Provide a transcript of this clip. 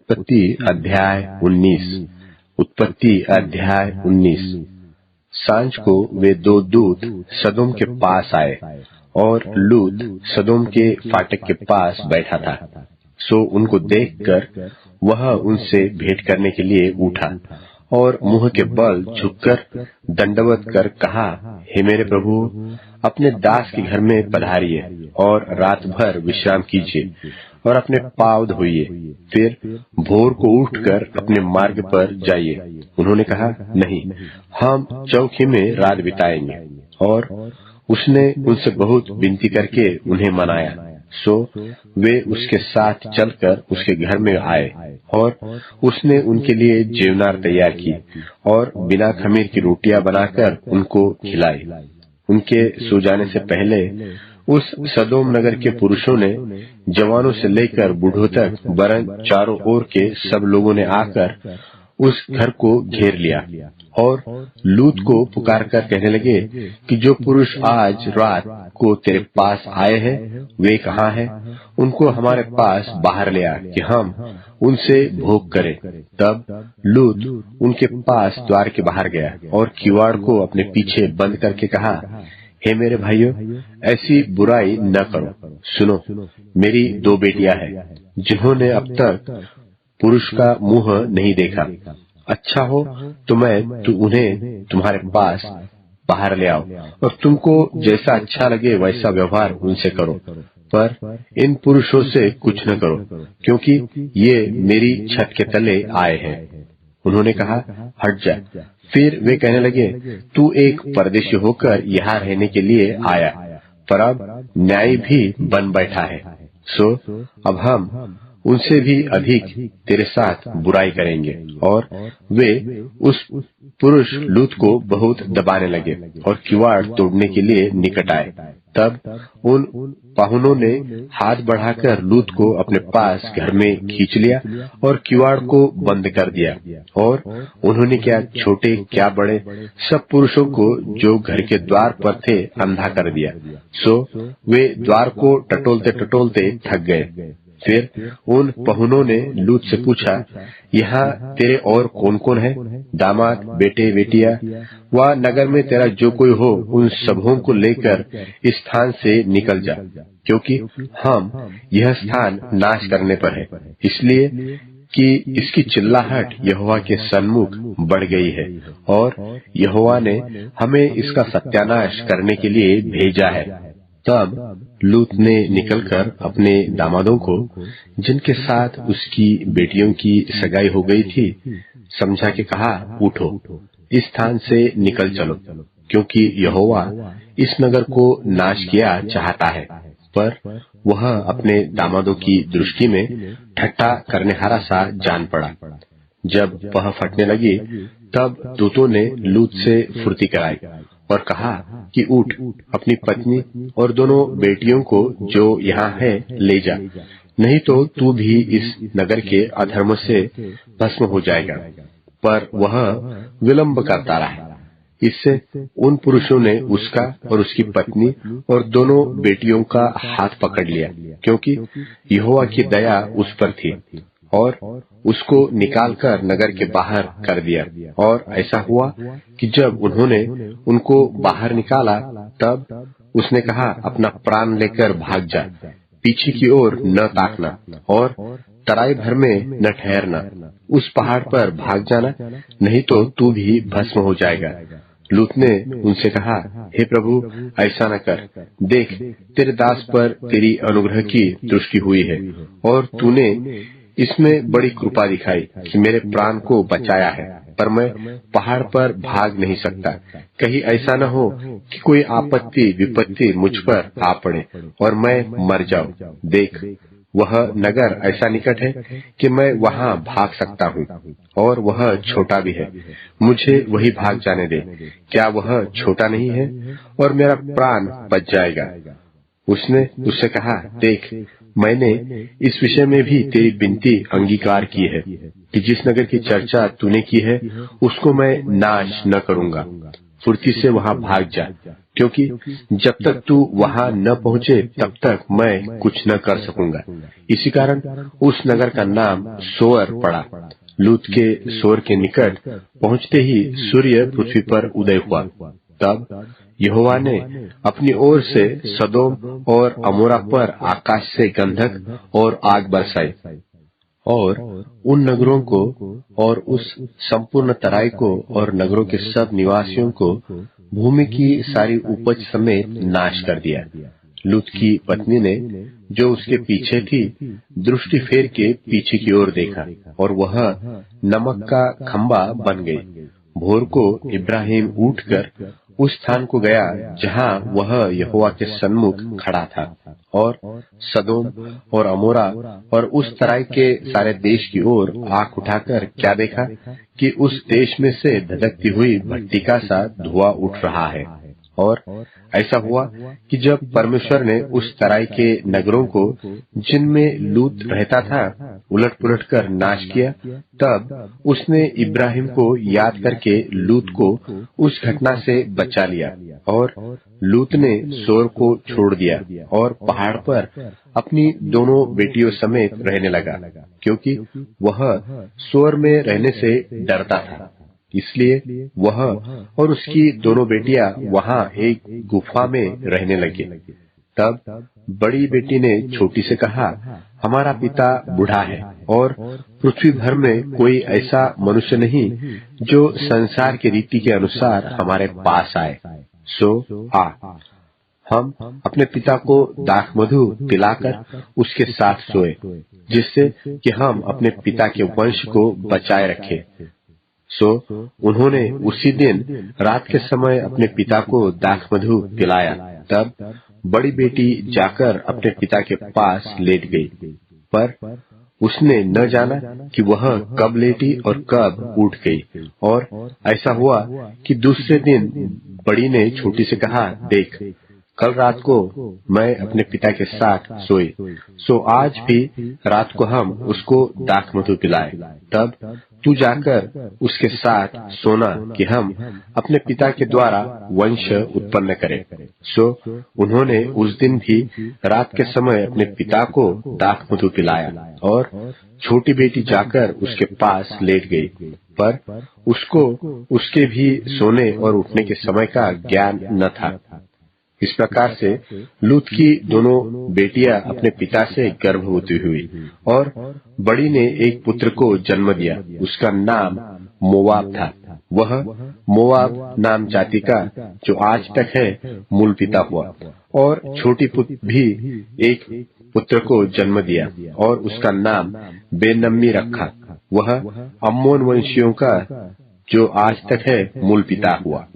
उत्पत्ति अध्याय 19। उत्पत्ति अध्याय 19। सांझ को वे दो दूत सदोम के पास आए और लूत सदोम के फाटक के पास बैठा था। सो उनको देखकर वह उनसे भेंट करने के लिए उठा और मुंह के बल झुककर दंडवत कर कहा, हे मेरे प्रभु, अपने दास के घर में पधारिए और रात भर विश्राम कीजिए और अपने पाँव धोइए, फिर भोर को उठकर अपने मार्ग पर जाइए। उन्होंने कहा, नहीं, हम चौकी में रात बिताएंगे। और उसने उनसे बहुत विनती करके उन्हें मनाया। सो वे उसके साथ चलकर उसके घर में आए और उसने उनके लिए जेवनार तैयार की और बिना खमीर की रोटियां बनाकर उनको खिलाई। उनके सो जाने से पहले उस सदोम नगर के पुरुषों ने, जवानों से लेकर बूढ़ों तक, वरन चारों ओर के सब लोगों ने आकर उस घर को घेर लिया और लूत को पुकार कर कहने लगे कि जो पुरुष आज रात को तेरे पास आए हैं वे कहाँ हैं? उनको हमारे पास बाहर ले आ कि हम उनसे भोग करें। तब लूत उनके पास द्वार के बाहर गया और किवाड़ को अपने पीछे बंद करके कहा, हे मेरे भाइयों, ऐसी बुराई न करो। सुनो, मेरी दो बेटियां हैं जिन्होंने अब तक पुरुष का मुंह नहीं देखा। अच्छा हो तो मैं उन्हें तुम्हारे पास बाहर ले आओ और तुमको जैसा अच्छा लगे वैसा व्यवहार उनसे करो, पर इन पुरुषों से कुछ न करो, क्योंकि ये मेरी छत के तले आए हैं। उन्होंने कहा, हट जा। फिर वे कहने लगे, तू एक परदेशी होकर यहाँ रहने के लिए आया, पर अब न्याय भी बन बैठा है। सो अब हम उनसे भी अधिक तेरे साथ बुराई करेंगे। और वे उस पुरुष लूत को बहुत दबाने लगे और किवाड़ तोड़ने के लिए निकट आए। तब उन पाहुनों ने हाथ बढ़ाकर लूत को अपने पास घर में खींच लिया और किवाड़ को बंद कर दिया। और उन्होंने क्या छोटे क्या बड़े सब पुरुषों को जो घर के द्वार पर थे अंधा कर दिया। सो वे द्वार को टटोलते टटोलते थक गए। फिर उन पहुनों ने लूत से पूछा, यहाँ तेरे और कौन कौन है? दामाद, बेटे, बेटियां, वह नगर में तेरा जो कोई हो उन सबों को लेकर इस स्थान से निकल जा, क्योंकि हम यह स्थान नाश करने पर है, इसलिए कि इसकी चिल्लाहट यहोवा के सन्मुख बढ़ गई है और यहोवा ने हमें इसका सत्यानाश करने के लिए भेजा है। तब लूत ने निकलकर अपने दामादों को, जिनके साथ उसकी बेटियों की सगाई हो गई थी, समझा के कहा, उठो, इस स्थान से निकल चलो, क्योंकि यहोवा इस नगर को नाश किया चाहता है। पर वह अपने दामादों की दृष्टि में ठट्ठा करनेहारा सा जान पड़ा। जब वह फटने लगी तब दूतों ने लूत से फुर्ती कराई और कहा कि उठ, अपनी पत्नी और दोनों बेटियों को जो यहाँ है ले जा, नहीं तो तू भी इस नगर के अधर्म से भस्म हो जाएगा। पर वह विलंब करता रहा। इससे उन पुरुषों ने उसका और उसकी पत्नी और दोनों बेटियों का हाथ पकड़ लिया, क्योंकि यहोवा की दया उस पर थी, और उसको निकालकर नगर के बाहर कर दिया। और ऐसा हुआ कि जब उन्होंने उनको बाहर निकाला तब उसने कहा, अपना प्राण लेकर भाग जा, पीछे की ओर न ताकना और तराई भर में न ठहरना, उस पहाड़ पर भाग जाना, नहीं तो तू भी भस्म हो जाएगा। लूत ने उनसे कहा, हे प्रभु, ऐसा न कर। देख, तेरे दास पर तेरी अनुग्रह की दृष्टि हुई है और तूने इसमें बड़ी कृपा दिखाई कि मेरे प्राण को बचाया है, पर मैं पहाड़ पर भाग नहीं सकता। कहीं ऐसा न हो कि कोई आपत्ति विपत्ति मुझ पर आ पड़े और मैं मर जाऊं। देख, वह नगर ऐसा निकट है कि मैं वहां भाग सकता हूँ, और वह छोटा भी है। मुझे वही भाग जाने दे। क्या वह छोटा नहीं है? और मेरा प्राण बच जाएगा। उसने उससे कहा, देख, मैंने इस विषय में भी तेरी विनती अंगीकार की है कि जिस नगर की चर्चा तूने की है उसको मैं नाश न करूंगा। फुर्ती से वहां भाग जा, क्योंकि जब तक तू वहां न पहुंचे तब तक मैं कुछ न कर सकूंगा। इसी कारण उस नगर का नाम सोअर पड़ा। लूत के सोअर के निकट पहुंचते ही सूर्य पृथ्वी पर उदय हुआ। तब यहोवा ने अपनी ओर से सदोम और अमोरा पर आकाश से गंधक और आग बरसाई और उन नगरों को और उस संपूर्ण तराई को और नगरों के सब निवासियों को भूमि की सारी उपज समेत नाश कर दिया। लूत की पत्नी ने, जो उसके पीछे थी, दृष्टि फेर के पीछे की ओर देखा और वह नमक का खंबा बन गई। भोर को इब्राहिम उठकर उस स्थान को गया जहां वह यहोवा के सन्मुख खड़ा था और सदोम और अमोरा और उस तराई के सारे देश की ओर आंख उठाकर क्या देखा कि उस देश में से धधकती हुई भट्टी का सा धुआं उठ रहा है। और ऐसा हुआ कि जब परमेश्वर ने उस तराई के नगरों को जिनमें लूत रहता था उलट पुलट कर नाश किया, तब उसने इब्राहिम को याद करके लूत को उस घटना से बचा लिया और लूत ने सोर को छोड़ दिया और पहाड़ पर अपनी दोनों बेटियों समेत रहने लगा, क्योंकि वह सोर में रहने से डरता था। इसलिए वह और उसकी दोनों बेटियां वहां एक गुफा में रहने लगे। तब बड़ी बेटी ने छोटी से कहा, हमारा पिता बूढ़ा है और पृथ्वी भर में कोई ऐसा मनुष्य नहीं जो संसार की रीति के अनुसार हमारे पास आए। सो आ, हम अपने पिता को दाख मधु पिलाकर उसके साथ सोए, जिससे कि हम अपने पिता के वंश को बचाए रखें। सो उन्होंने उसी दिन रात के समय अपने पिता को दाख मधु पिलाया। तब बड़ी बेटी जाकर अपने पिता के पास लेट गई, पर उसने न जाना कि वह कब लेटी और कब उठ गई। और ऐसा हुआ कि दूसरे दिन बड़ी ने छोटी से कहा, देख, कल रात को मैं अपने पिता के साथ सोई, सो आज भी रात को हम उसको दाख मधु पिलाए। तब तू जाकर उसके साथ सोना कि हम अपने पिता के द्वारा वंश उत्पन्न करें। सो उन्होंने उस दिन भी रात के समय अपने पिता को दाख मधु पिलाया और छोटी बेटी जाकर उसके पास लेट गई, पर उसको उसके भी सोने और उठने के समय का ज्ञान न था। इस प्रकार से लूत की दोनों बेटियां अपने पिता से गर्भवती हुई और बड़ी ने एक पुत्र को जन्म दिया। उसका नाम मोवाब था। वह मोवाब नाम जाति का, जो आज तक है, मूल पिता हुआ। और छोटी पुत्र भी एक पुत्र को जन्म दिया और उसका नाम बेनम्मी रखा। वह अम्मोन वंशियों का, जो आज तक है, मूल पिता हुआ।